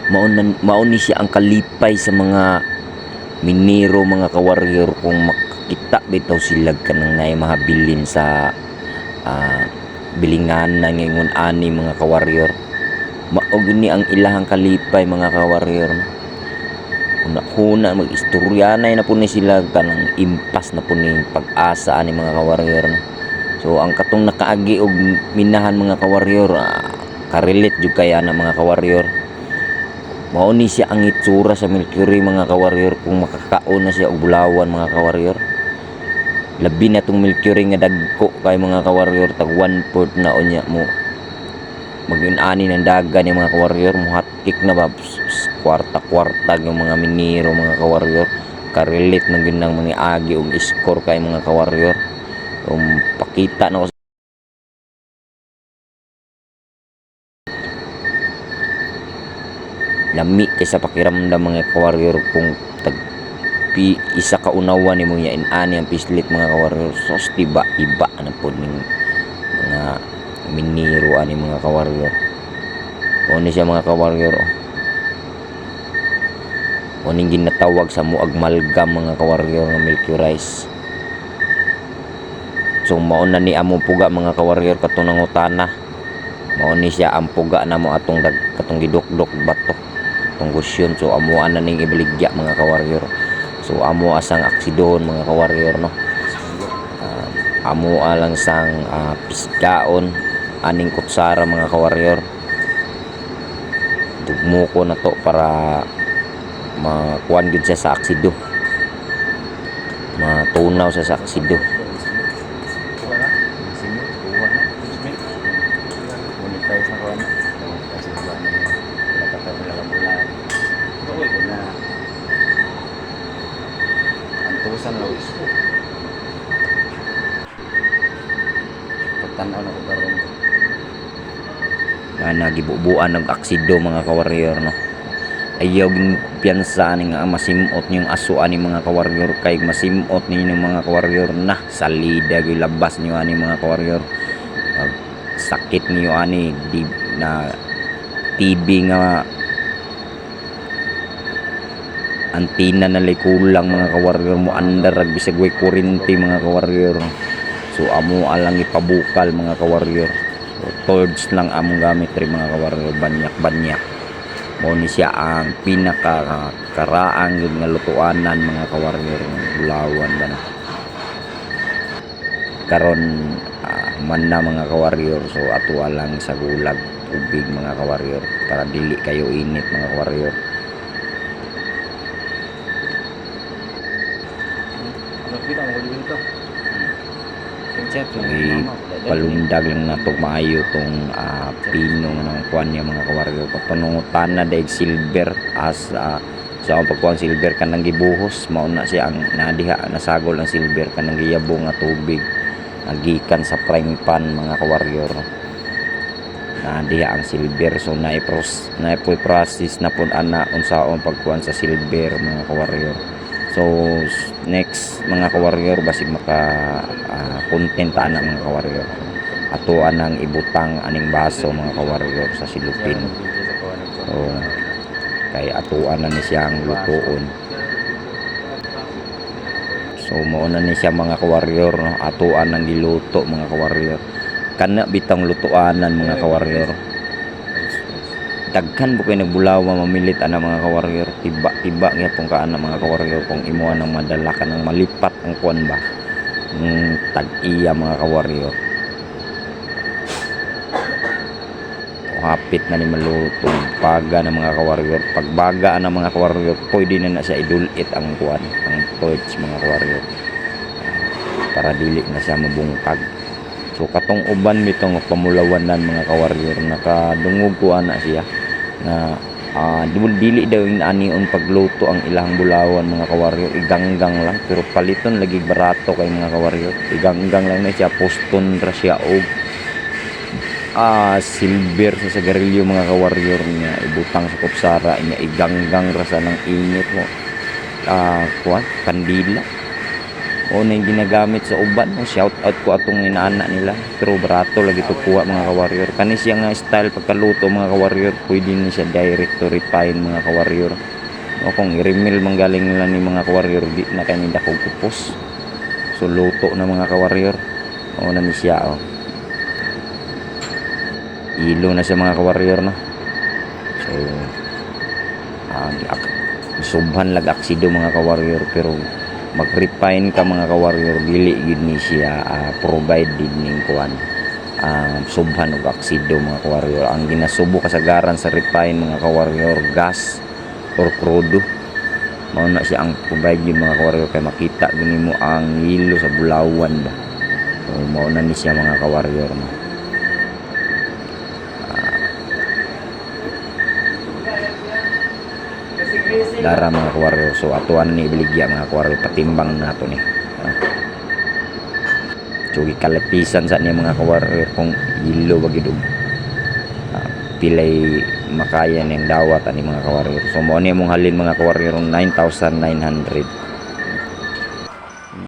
mauni siya ang kalipay sa mga minero, mga kawarrior, kung makita bitaw sila kanang nay mahabilin sa bilingan na ngayon ani mga kawarrior. Maog ni ang ilahang kalipay mga kawarrior. Una mag-istorya na po ni sila kanang impas na po ni pag-asa ani mga kawarrior. So ang katong nakaagi og minahan mga kawarrior, karelate jud kaya na mga kawarrior. Mao ni siya ang itsura sa Mercury mga kawarrior kung makakaon na siya og bulawan mga kawarrior. Labi na tong Mercury nga dagko kay mga kawarrior, tag 1/4 na unya mo mag-ani ng daga ni mga kawarrior, mo hatik na ba kwarta-kwarta yung mga minero mga kawarrior. Karelate na ginang mga agi og score kay mga kawarrior. Pakita na ko lami kaysa pakiramdam mga kawarrior kung isa ka unawan ni mo ya inani ang pislit mga kawarrior. Sos iba na po ning mga minero ani mga kawarrior. O ni siya mga kawarrior, o ning ginatawag sa muagmalgam mga kawarrior nga Mercurize. So mao na ni among puga mga kawarrior katong nangutana. Mao ni siya ang puga na mo atong katong gidukdok bato, atong gusyon. So amo na ning ibaligya mga kawarrior. So amo asang aksidon mga kawarrior, no. Amo alang sang pisgaon aning kutsara mga kawarrior. Dugmo ko na to para makuan gid siya sa aksido, matunaw siya sa aksido. Antusan lo tanaw na ko karon na gibubuan ng aksido mga kawarrior, no. Ayaw gin piyansa ni nga masimot niyong aso ani mga kawarrior, kay masimot ninyo mga kawarrior na salida gyud labas niyo ani mga kawarrior. Sakit niyo ani di na TV nga antina na kulang mga kawarrior, mo andar ag bisag way kuryente mga kawarrior. So amo alang ipabukal mga kawarrior. So, torch lang among gamit rin mga kawarrior, banyak mo ni siya ang pinaka karaang yun nga lutuanan mga kawarrior, bulawan ba na karon man na mga kawarrior. So ato lang sa gulag tubig mga kawarrior para dili kayo init mga kawarrior. Palundag lang nato maayo tong pino ng kuan niya mga kawarrior. Patungutan na daig silver as so ang pagkuan silver kanang gibuhos, mao na siya ang nadiha nasagol ang silver kanang giyabong nga tubig nagikan sa frying pan mga kawarrior. Nadiha ang silver, so na process na pud ana unsaon pagkuan sa silver mga kawarrior. So next mga kawarrior, basig maka content ana mga kawarrior, ato anang ibutang aning baso mga kawarrior sa silupin. So kay atuan na ni siyang lutuon. So mao na ni siya mga kawarrior, no? Atuan nang giluto mga kawarrior. Kana bitang lutuanan mga kawarrior. Daghan po kayo nagbulawa mamilit ana mga kawarrior. Tiba nga pong kaana mga kawarrior kung imuha nang madala ka ng malipat ang kuan ba. Tag-iya mga kawarrior. Hapit na ni malutong baga ng mga kawarrior. Pagbaga ng mga kawarrior, pwede na siya idulit ang kuan, ang torch mga kawarrior, para dili na siya mabungkag. So katong uban bitong pamulawanan mga kawarrior, nakadungog ko ana siya na dili daw yung anion pagluto ang ilang bulawan mga kawarrior, iganggang lang, pero paliton lagi barato kay mga kawarrior. Iganggang lang na siya, poston ra siya og silver sa sagarilyo mga kawarrior niya, ibutang sa kupsara niya, iganggang ra sa ng init mo kuan kandila o na yung ginagamit sa uban no? Shout out ko atong inaana nila, pero barato lagi to kuha mga ka-warrior. Kani siya nga style pagkaluto mga ka-warrior, pwede na siya direct to refine mga ka-warrior. O kung i-remil manggaling nila ni mga ka-warrior, di na kayo nila kong kupos. So luto na mga ka-warrior. O na ni siya o. Ilo na siya mga ka-warrior no. So subhan lag aksido mga ka-warrior, pero mag-refine ka mga ka-warrior, dili gid ni siya provide din ning kuan subhan og aksido mga ka-warrior. Ang ginasubo kasagaran sa refine mga ka-warrior, gas or crudo, mao na siya ang provide yun mga ka-warrior, kay makita gini mo ang hilo sa bulawan ba. So mao na ni siya mga ka-warrior no. Dara mga ka-warrior, so atuan ni ibaligya mga ka-warrior, patimbang nato ni so ikalapisan sa niya mga ka-warrior kung hilo ba gid pilay makaya niyang dawat ani mga ka-warrior. So mo ni mong halin mga ka-warrior 9,900.